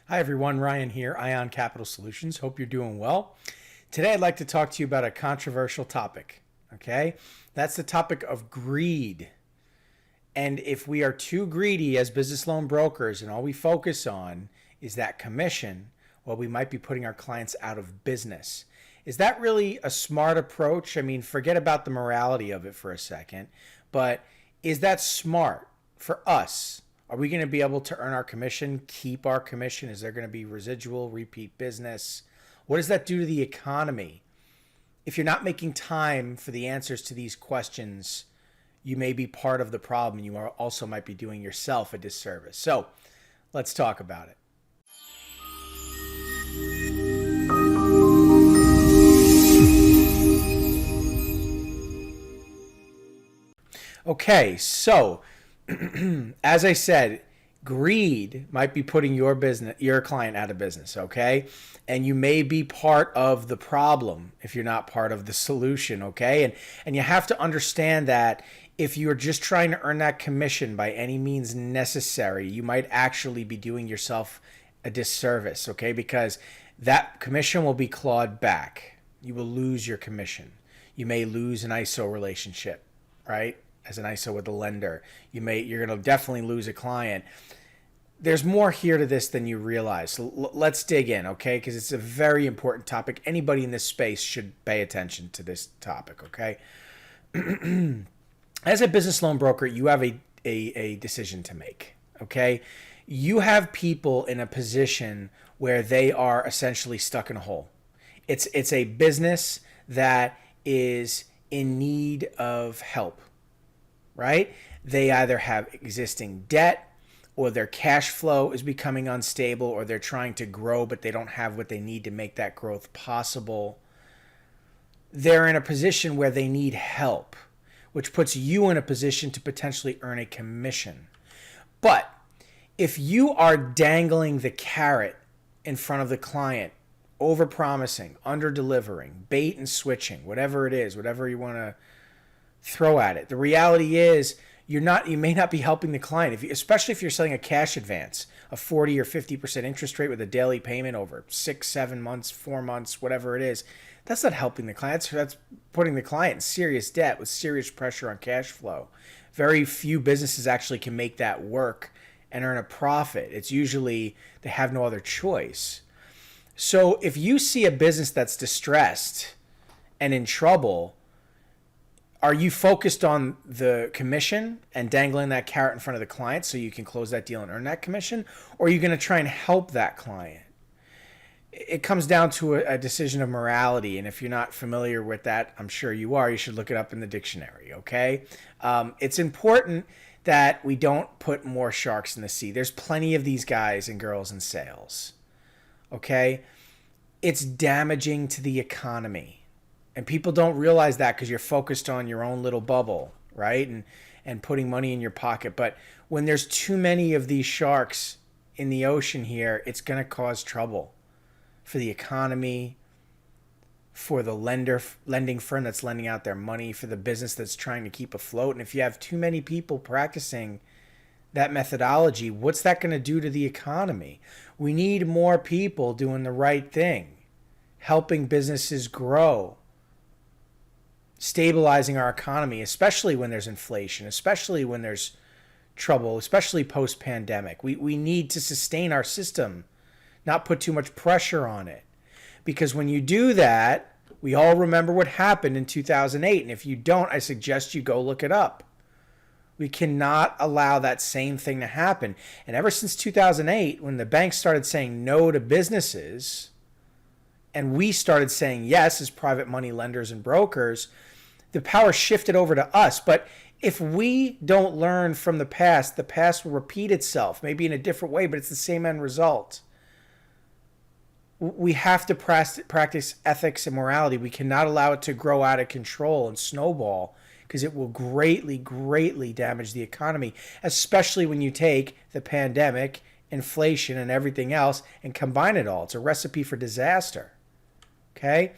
Hi everyone, Ryan here, Ion Capital Solutions. Hope you're doing well. Today I'd like to talk to you about a controversial topic, okay? That's the topic of greed. And if we are too greedy as business loan brokers and all we focus on is that commission, well, we might be putting our clients out of business. Is that really a smart approach? I mean, forget about the morality of it for a second, but is that smart for us? Are we going to be able to earn our commission, keep our commission? Is there going to be residual, repeat business? What does that do to the economy? If you're not making time for the answers to these questions, you may be part of the problem. You also might be doing yourself a disservice. So let's talk about it. Okay, so as I said, greed might be putting your client out of business, okay? And you may be part of the problem if you're not part of the solution, okay? And you have to understand that if you're just trying to earn that commission by any means necessary, you might actually be doing yourself a disservice, okay? Because that commission will be clawed back. You will lose your commission. You may lose an ISO relationship, right? As an ISO with a lender, you're going to definitely lose a client. There's more here to this than you realize. So let's dig in, okay? Because it's a very important topic. Anybody in this space should pay attention to this topic, okay? As a business loan broker, you have a decision to make, okay? You have people in a position where they are essentially stuck in a hole. It's a business that is in need of help. Right? They either have existing debt or their cash flow is becoming unstable or they're trying to grow but they don't have what they need to make that growth possible. They're in a position where they need help, which puts you in a position to potentially earn a commission. But if you are dangling the carrot in front of the client, overpromising, under-delivering, bait and switching, whatever it is, whatever you want to throw at it. The reality is you may not be helping the client, especially if you're selling a cash advance, a 40 or 50% interest rate with a daily payment over 6, 7 months, 4 months, whatever it is. That's not helping the client. That's putting the client in serious debt with serious pressure on cash flow. Very few businesses actually can make that work and earn a profit. It's usually they have no other choice. So if you see a business that's distressed and in trouble, are you focused on the commission and dangling that carrot in front of the client so you can close that deal and earn that commission? Or are you going to try and help that client? It comes down to a decision of morality. And if you're not familiar with that, I'm sure you are. You should look it up in the dictionary, okay? It's important that we don't put more sharks in the sea. There's plenty of these guys and girls in sales, okay? It's damaging to the economy. And people don't realize that because you're focused on your own little bubble, right? And putting money in your pocket. But when there's too many of these sharks in the ocean here, it's going to cause trouble for the economy, for the lending firm that's lending out their money, for the business that's trying to keep afloat. And if you have too many people practicing that methodology, what's that going to do to the economy? We need more people doing the right thing, helping businesses grow, stabilizing our economy, especially when there's inflation, especially when there's trouble, especially post-pandemic. We need to sustain our system, not put too much pressure on it. Because when you do that, we all remember what happened in 2008. And if you don't, I suggest you go look it up. We cannot allow that same thing to happen. And ever since 2008, when the banks started saying no to businesses, and we started saying yes as private money lenders and brokers, the power shifted over to us. But if we don't learn from the past will repeat itself, maybe in a different way, but it's the same end result. We have to practice ethics and morality. We cannot allow it to grow out of control and snowball because it will greatly, greatly damage the economy, especially when you take the pandemic, inflation, and everything else and combine it all. It's a recipe for disaster. Okay?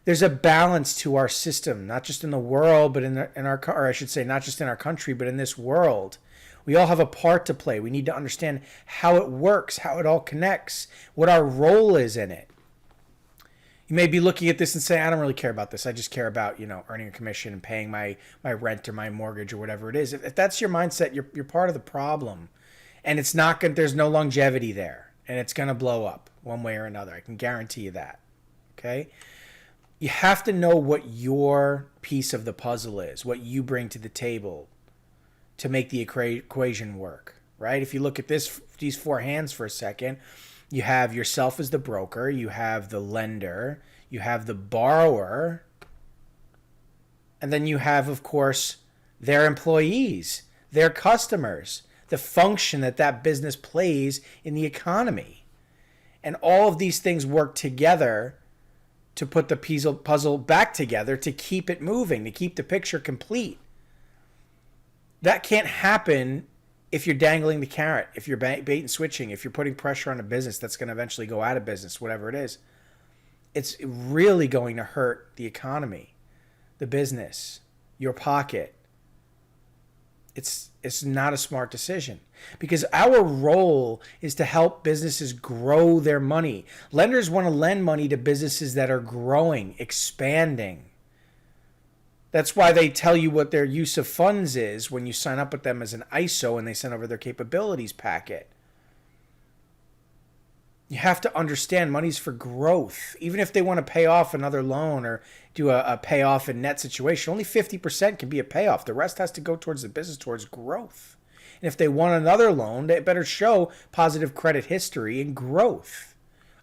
There's a balance to our system, not just in the world, but in our, or I should say, not just in our country, but in this world. We all have a part to play. We need to understand how it works, how it all connects, what our role is in it. You may be looking at this and saying, I don't really care about this. I just care about, earning a commission and paying my rent or my mortgage or whatever it is. If that's your mindset, you're part of the problem. And it's not going there's no longevity there. And it's going to blow up one way or another. I can guarantee you that. Okay? You have to know what your piece of the puzzle is, what you bring to the table to make the equation work, right? If you look at these four hands for a second, you have yourself as the broker, you have the lender, you have the borrower, and then you have, of course, their employees, their customers, the function that business plays in the economy. And all of these things work together to put the puzzle back together, to keep it moving, to keep the picture complete. That can't happen if you're dangling the carrot, if you're bait and switching, if you're putting pressure on a business that's going to eventually go out of business, whatever it is. It's really going to hurt the economy, the business, your pocket. It's not a smart decision, because our role is to help businesses grow their money. Lenders want to lend money to businesses that are growing, expanding. That's why they tell you what their use of funds is when you sign up with them as an ISO and they send over their capabilities packet. You have to understand money's for growth. Even if they want to pay off another loan or do a payoff in net situation, only 50% can be a payoff. The rest has to go towards the business, towards growth. And if they want another loan, they better show positive credit history and growth.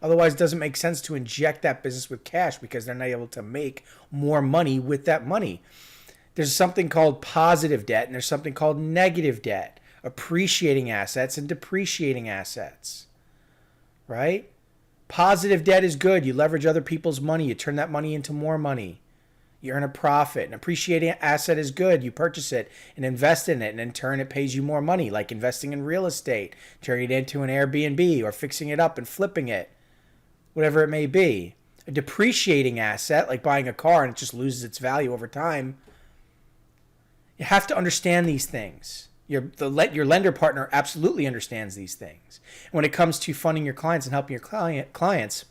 Otherwise, it doesn't make sense to inject that business with cash, because they're not able to make more money with that money. There's something called positive debt and there's something called negative debt, appreciating assets and depreciating assets. Right? Positive debt is good. You leverage other people's money. You turn that money into more money. You earn a profit. An appreciating asset is good. You purchase it and invest in it, and in turn it pays you more money, like investing in real estate, turning it into an Airbnb, or fixing it up and flipping it, whatever it may be. A depreciating asset, like buying a car and it just loses its value over time. You have to understand these things. Your lender partner absolutely understands these things. When it comes to funding your clients and helping your clients,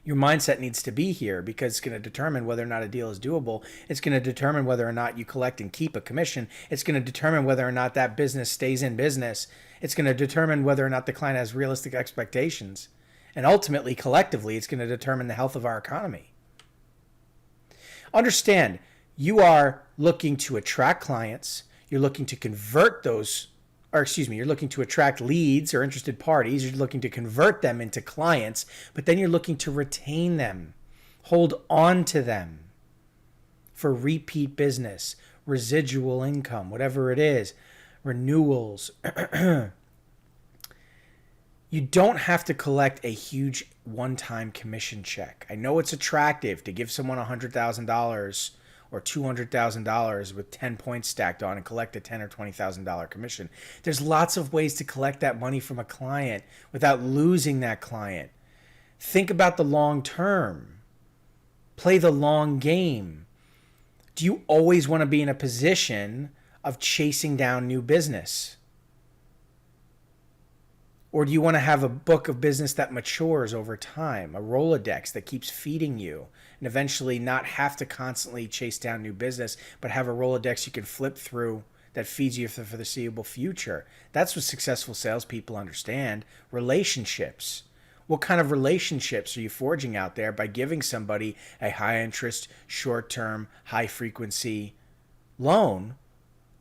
your mindset needs to be here, because it's going to determine whether or not a deal is doable. It's going to determine whether or not you collect and keep a commission. It's going to determine whether or not that business stays in business. It's going to determine whether or not the client has realistic expectations. And ultimately, collectively, it's going to determine the health of our economy. Understand, you are looking to attract clients. You're looking to convert you're looking to attract leads or interested parties. You're looking to convert them into clients, but then you're looking to retain them, hold on to them for repeat business, residual income, whatever it is, renewals. You don't have to collect a huge one-time commission check. I know it's attractive to give someone $100,000 or $200,000 with 10 points stacked on and collect a $10,000 or $20,000 commission. There's lots of ways to collect that money from a client without losing that client. Think about the long term. Play the long game. Do you always want to be in a position of chasing down new business? Or do you want to have a book of business that matures over time, a Rolodex that keeps feeding you, and eventually not have to constantly chase down new business, but have a Rolodex you can flip through that feeds you for the foreseeable future? That's what successful salespeople understand. Relationships. What kind of relationships are you forging out there by giving somebody a high interest, short term, high frequency loan?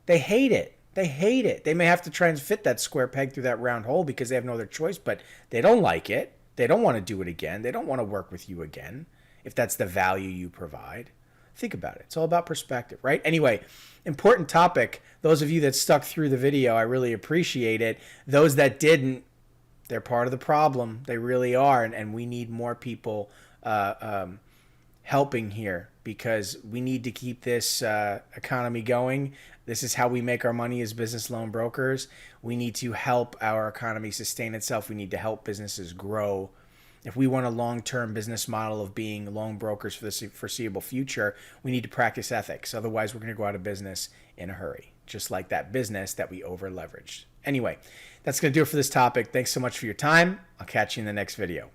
They hate it. They hate it. They may have to try and fit that square peg through that round hole because they have no other choice, but they don't like it. They don't want to do it again. They don't want to work with you again if that's the value you provide. Think about it. It's all about perspective, right? Anyway, important topic. Those of you that stuck through the video, I really appreciate it. Those that didn't, they're part of the problem. They really are, and we need more people helping here, because we need to keep this economy going. This is how we make our money as business loan brokers. We need to help our economy sustain itself. We need to help businesses grow. If we want a long-term business model of being loan brokers for the foreseeable future, we need to practice ethics. Otherwise, we're going to go out of business in a hurry. just like that business that we over leveraged. Anyway, that's going to do it for this topic. Thanks so much for your time. I'll catch you in the next video.